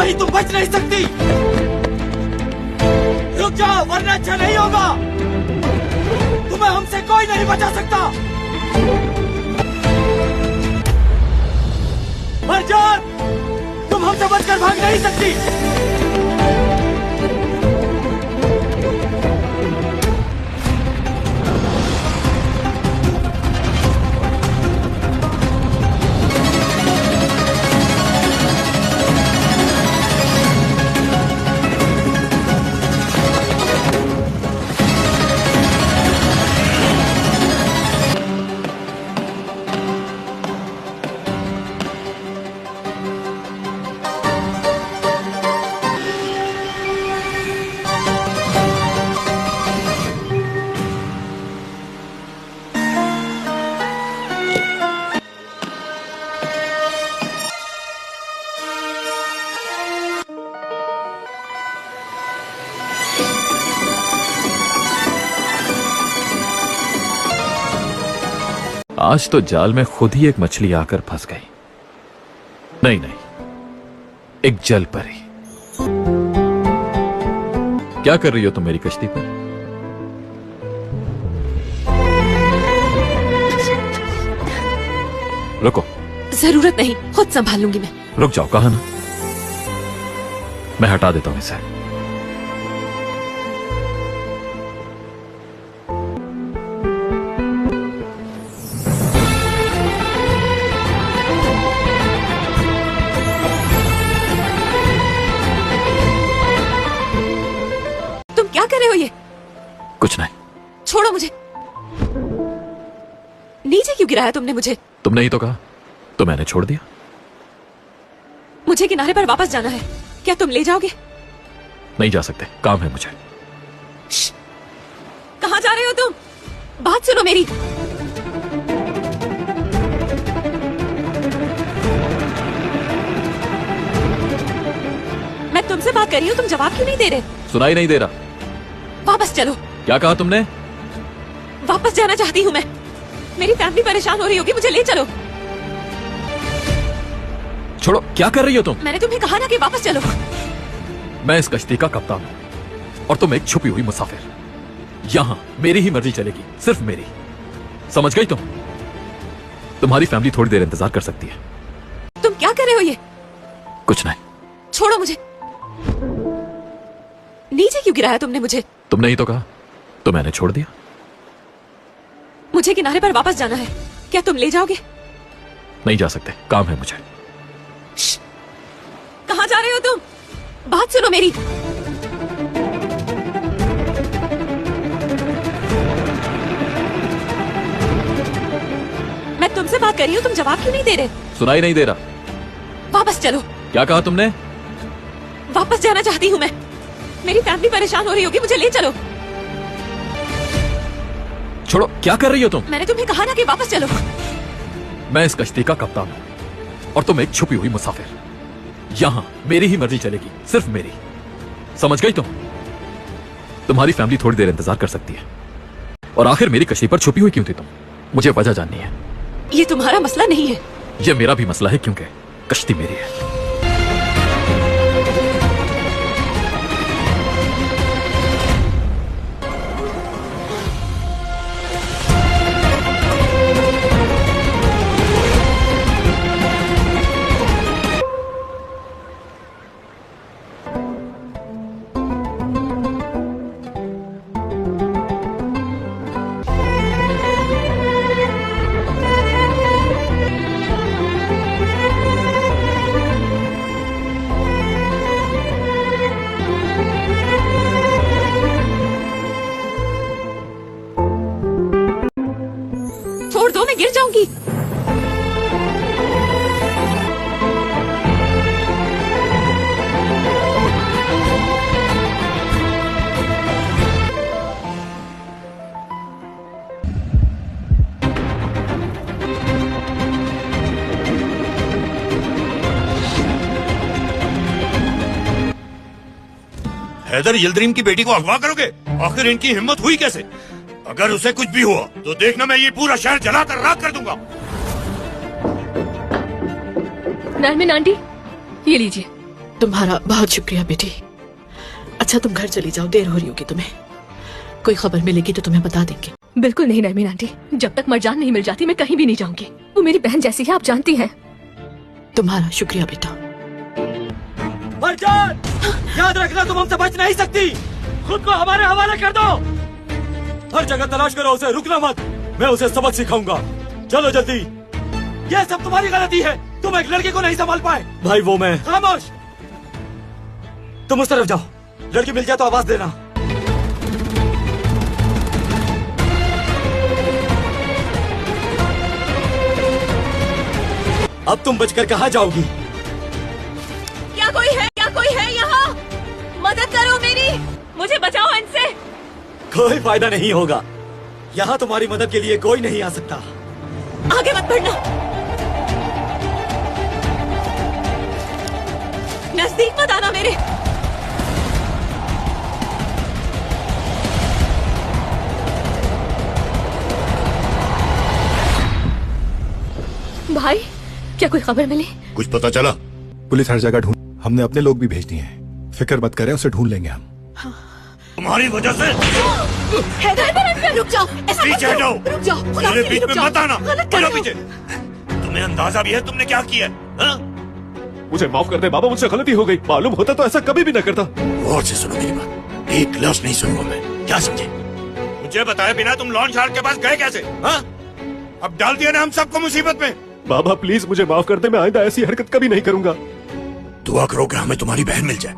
वहीं तुम बच नहीं सकती। रुक जाओ वरना अच्छा नहीं होगा। तुम्हें हमसे कोई नहीं बचा सकता। मरजान, तुम हमसे बचकर भाग नहीं सकती। आज तो जाल में खुद ही एक मछली आकर फंस गई। नहीं नहीं, एक जल परी। क्या कर रही हो तुम मेरी कश्ती पर? रुको। जरूरत नहीं, खुद संभाल लूंगी मैं। रुक जाओ, कहा ना। मैं हटा देता हूं इसे। क्या कर रहे हो ये? कुछ नहीं। छोड़ो मुझे। नीचे क्यों गिराया तुमने मुझे? तुमने ही तो कहा, तो मैंने छोड़ दिया। मुझे किनारे पर वापस जाना है, क्या तुम ले जाओगे? नहीं जा सकते, काम है मुझे। कहां जा रहे हो तुम? बात सुनो मेरी। मैं तुमसे बात कर रही हूँ, तुम जवाब क्यों नहीं दे रहे? सुनाई नहीं दे रहा। वापस चलो। क्या कहा तुमने? वापस जाना चाहती हूँ मैं। मेरी फैमिली परेशान हो रही होगी, मुझे ले चलो। छोड़ो, क्या कर रही हो तुम? मैंने तुम्हें कहा ना कि वापस चलो। मैं इस कश्ती का कप्तान हूं और तुम एक छुपी हुई मुसाफिर। यहां मेरी ही मर्जी चलेगी, सिर्फ मेरी। समझ गई तुम? तुम्हारी फैमिली थोड़ी देर इंतजार कर सकती है। तुम क्या कर रहे हो ये? कुछ नहीं। छोड़ो मुझे। नीचे क्यों गिराया तुमने मुझे? तुमने ही तो कहा, तो मैंने छोड़ दिया। मुझे किनारे पर वापस जाना है, क्या तुम ले जाओगे? नहीं जा सकते, काम है मुझे। कहां जा रहे हो तुम? बात सुनो मेरी। मैं तुमसे बात कर रही हूँ, तुम जवाब क्यों नहीं दे रहे? सुनाई नहीं दे रहा। वापस चलो। क्या कहा तुमने? वापस जाना चाहती हूँ मैं। मेरी फैमिली परेशान हो रही होगी, मुझे ले चलो। छोड़ो, क्या कर रही हो तुम? मैंने तुम्हें कहा ना कि वापस चलो। मैं इस कश्ती का कप्तान हूं और तुम एक छुपी हुई मुसाफिर। यहां मेरी ही मर्जी चलेगी, सिर्फ मेरी। समझ गई तुम? तुम्हारी फैमिली थोड़ी देर इंतजार कर सकती है। और आखिर मेरी कश्ती पर छुपी हुई क्यों थी तुम? मुझे वजह जाननी है। ये तुम्हारा मसला नहीं है। ये मेरा भी मसला है, क्योंकि कश्ती मेरी है। छोड़ दो, मैं गिर जाऊंगी। हैदर यिल्दरिम की बेटी को अगवा करोगे? आखिर इनकी हिम्मत हुई कैसे? अगर उसे कुछ भी हुआ तो देखना मैं ये पूरा शहर जलाकर राख कर दूंगा। नरमिन आंटी, ये लीजिए, तुम्हारा बहुत शुक्रिया बेटी। अच्छा तुम घर चली जाओ, देर हो रही होगी तुम्हें। कोई खबर मिलेगी तो तुम्हें बता देंगे। बिल्कुल नहीं नरमीन आंटी, जब तक मरजान नहीं मिल जाती मैं कहीं भी नहीं जाऊंगी। वो मेरी बहन जैसी है, आप जानती हैं। तुम्हारा शुक्रिया बेटा। मरजान, याद रखना तुम हमसे बच नहीं सकती। खुद को हमारे हवाले कर दो। हर जगह तलाश करो उसे, रुकना मत। मैं उसे सबक सिखाऊंगा। चलो जल्दी। यह सब तुम्हारी गलती है, तुम एक लड़की को नहीं संभाल पाए। भाई वो मैं। खामोश, तुम उस तरफ जाओ। लड़की मिल जाए तो आवाज देना। अब तुम बचकर कहाँ जाओगी? क्या कोई है यहाँ? मदद करो मेरी, मुझे बचाओ इनसे। कोई फायदा नहीं होगा। यहाँ तुम्हारी मदद के लिए कोई नहीं आ सकता। आगे मत बढ़ना, नजदीक मत आना मेरे। भाई क्या कोई खबर मिली? कुछ पता चला? पुलिस हर जगह ढूंढ, हमने अपने लोग भी भेज दिए हैं। फिक्र मत करें, उसे ढूंढ लेंगे हम। तुम्हारी वजह से। रुक जाओ, ऐसा मत पीछे करो। हटो। रुक जाओ, मेरे बीच में मत आना। गलत कर हटो रहे हो। पीछे। तुम्हें अंदाजा भी है तुमने क्या किया है? हाँ? मुझे माफ कर दे बाबा, मुझसे गलती हो गई। मालूम होता तो ऐसा कभी भी न करता। गौर से सुनो मेरी बात, एक लफ्ज नहीं सुनूंगा मैं, क्या समझे? मुझे बताए बिना तुम लॉन शार्क के पास गए कैसे? हाँ? अब डाल दिया ना हम सबको मुसीबत में। बाबा प्लीज मुझे माफ कर दे, मैं आइंदा ऐसी हरकत कभी नहीं करूंगा। दुआ करो कि हमें तुम्हारी बहन मिल जाए,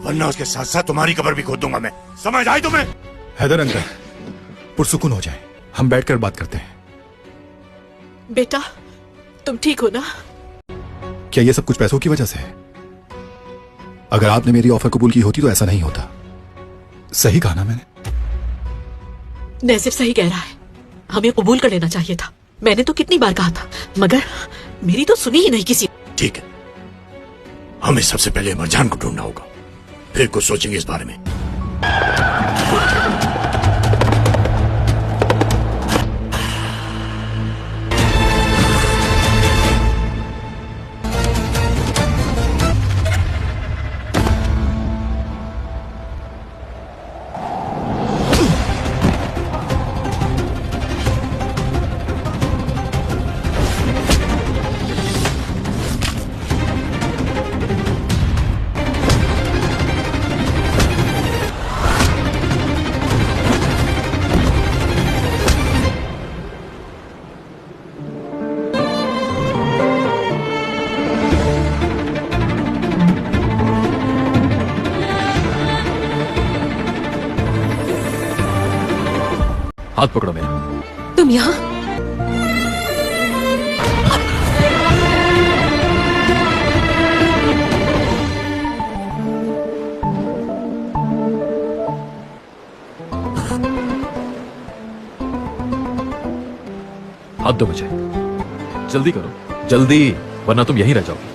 वरना उसके साथ साथ तुम्हारी कब्र भी खोद दूंगा मैं। समझ आई तुम्हें? हैदर अंकल पुरसुकून हो जाए, हम बैठकर बात करते हैं। बेटा तुम ठीक हो ना? क्या ये सब कुछ पैसों की वजह से है? अगर आपने मेरी ऑफर कबूल की होती तो ऐसा नहीं होता। सही कहा ना मैंने? नजीर सही कह रहा है, हमें कबूल कर लेना चाहिए था। मैंने तो कितनी बार कहा था, मगर मेरी तो सुनी ही नहीं किसी। ठीक है, हमें सबसे पहले मरजान को ढूंढना होगा, फिर कुछ सोचेंगे इस बारे में। हाथ पकड़ो मेरा। तुम यहाँ? हाथ दो मुझे, जल्दी करो, जल्दी, वरना तुम यहीं रह जाओगी।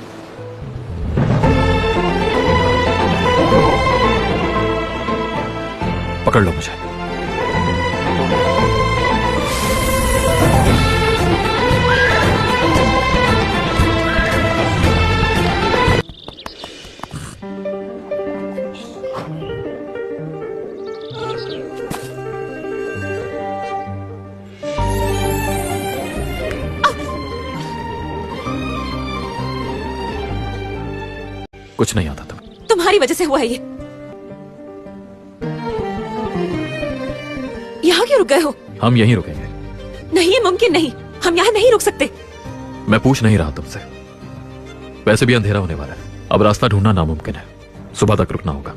पकड़ लो मुझे। कुछ नहीं आता था। तुम्हारी वजह से हुआ है ये। यहाँ क्यों रुक गए हो? हम यहीं रुकेंगे। नहीं, ये मुमकिन नहीं, हम यहाँ नहीं रुक सकते। मैं पूछ नहीं रहा तुमसे, वैसे भी अंधेरा होने वाला है, अब रास्ता ढूंढना नामुमकिन है। सुबह तक रुकना होगा।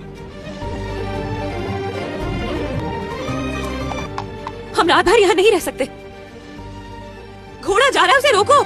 हम रात भर यहाँ नहीं रह सकते। घोड़ा जा रहा है, उसे रोको।